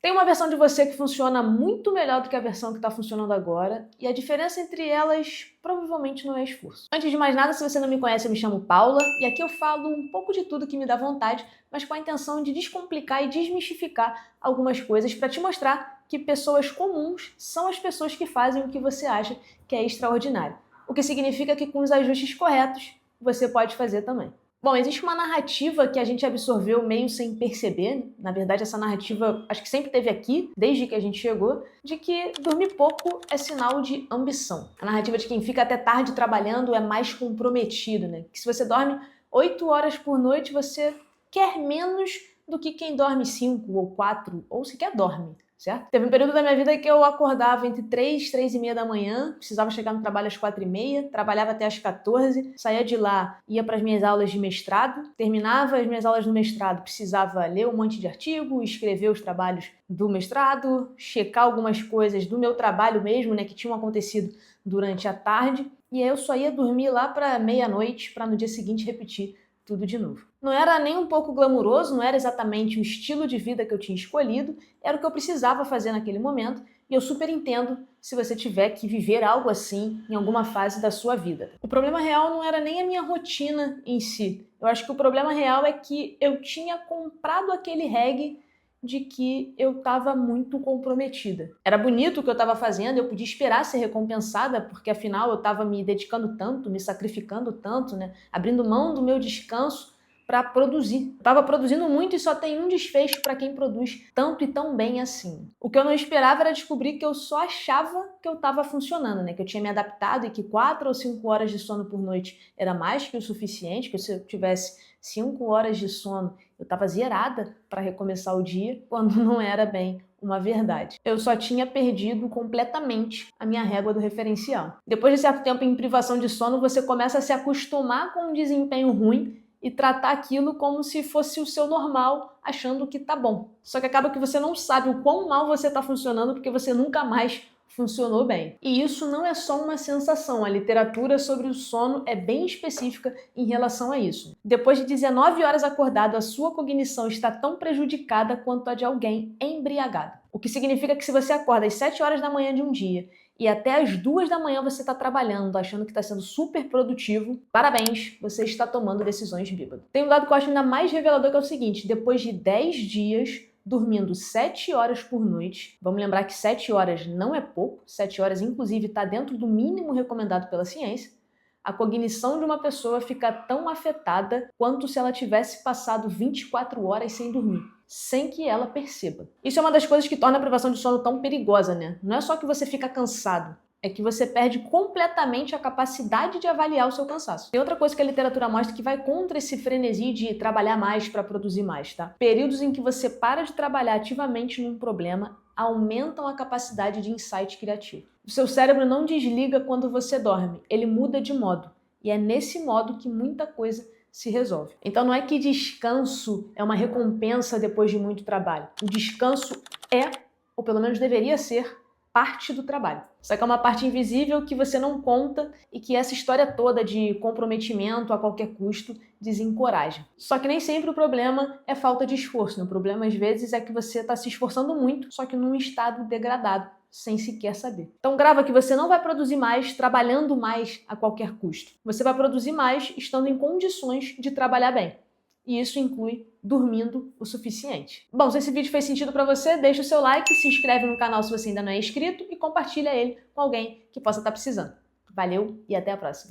Tem uma versão de você que funciona muito melhor do que a versão que está funcionando agora, e a diferença entre elas provavelmente não é esforço. Antes de mais nada, se você não me conhece, eu me chamo Paula, e aqui eu falo um pouco de tudo que me dá vontade, mas com a intenção de descomplicar e desmistificar algumas coisas para te mostrar que pessoas comuns são as pessoas que fazem o que você acha que é extraordinário. O que significa que com os ajustes corretos, você pode fazer também. Bom, existe uma narrativa que a gente absorveu meio sem perceber, na verdade essa narrativa acho que sempre teve aqui, desde que a gente chegou, de que dormir pouco é sinal de ambição. A narrativa de quem fica até tarde trabalhando é mais comprometido, né? Que se você dorme 8 horas por noite, você quer menos do que quem dorme 5 ou 4, ou sequer dorme. Certo? Teve um período da minha vida que eu acordava entre 3 e meia da manhã, precisava chegar no trabalho às 4h30, trabalhava até às 14, saía de lá, ia para as minhas aulas de mestrado, terminava as minhas aulas no mestrado, precisava ler um monte de artigo, escrever os trabalhos do mestrado, checar algumas coisas do meu trabalho mesmo, né, que tinham acontecido durante a tarde, e aí eu só ia dormir lá para meia-noite, para no dia seguinte repetir tudo de novo. Não era nem um pouco glamuroso, não era exatamente o estilo de vida que eu tinha escolhido, era o que eu precisava fazer naquele momento, e eu super entendo se você tiver que viver algo assim em alguma fase da sua vida. O problema real não era nem a minha rotina em si. Eu acho que o problema real é que eu tinha comprado aquele reggae de que eu estava muito comprometida. Era bonito o que eu estava fazendo, eu podia esperar ser recompensada, porque afinal eu estava me dedicando tanto, me sacrificando tanto, né? Abrindo mão do meu descanso para produzir. Eu estava produzindo muito e só tem um desfecho para quem produz tanto e tão bem assim. O que eu não esperava era descobrir que eu só achava que eu estava funcionando, né? Que eu tinha me adaptado e que 4 ou 5 horas de sono por noite era mais que o suficiente, que se eu tivesse 5 horas de sono, eu estava zerada para recomeçar o dia, quando não era bem uma verdade. Eu só tinha perdido completamente a minha régua do referencial. Depois de certo tempo em privação de sono, você começa a se acostumar com um desempenho ruim e tratar aquilo como se fosse o seu normal, achando que tá bom. Só que acaba que você não sabe o quão mal você tá funcionando porque você nunca mais funcionou bem. E isso não é só uma sensação, a literatura sobre o sono é bem específica em relação a isso. Depois de 19 horas acordado, a sua cognição está tão prejudicada quanto a de alguém embriagado. O que significa que se você acorda às 7 horas da manhã de um dia e até às 2 da manhã você está trabalhando, achando que está sendo super produtivo, parabéns, você está tomando decisões bêbado. Tem um dado que eu acho ainda mais revelador, que é o seguinte: depois de 10 dias dormindo 7 horas por noite, vamos lembrar que 7 horas não é pouco, 7 horas inclusive está dentro do mínimo recomendado pela ciência, a cognição de uma pessoa fica tão afetada quanto se ela tivesse passado 24 horas sem dormir, sem que ela perceba. Isso é uma das coisas que torna a privação de sono tão perigosa, né? Não é só que você fica cansado, é que você perde completamente a capacidade de avaliar o seu cansaço. Tem outra coisa que a literatura mostra que vai contra esse frenesi de trabalhar mais para produzir mais, tá? Períodos em que você para de trabalhar ativamente num problema aumentam a capacidade de insight criativo. O seu cérebro não desliga quando você dorme, ele muda de modo. E é nesse modo que muita coisa se resolve. Então não é que descanso é uma recompensa depois de muito trabalho. O descanso é, ou pelo menos deveria ser, parte do trabalho. Só que é uma parte invisível que você não conta e que essa história toda de comprometimento a qualquer custo desencoraja. Só que nem sempre o problema é falta de esforço, né? O problema às vezes é que você está se esforçando muito, só que num estado degradado, sem sequer saber. Então grava que você não vai produzir mais trabalhando mais a qualquer custo. Você vai produzir mais estando em condições de trabalhar bem. E isso inclui dormindo o suficiente. Bom, se esse vídeo fez sentido para você, deixa o seu like, se inscreve no canal se você ainda não é inscrito e compartilha ele com alguém que possa estar precisando. Valeu e até a próxima!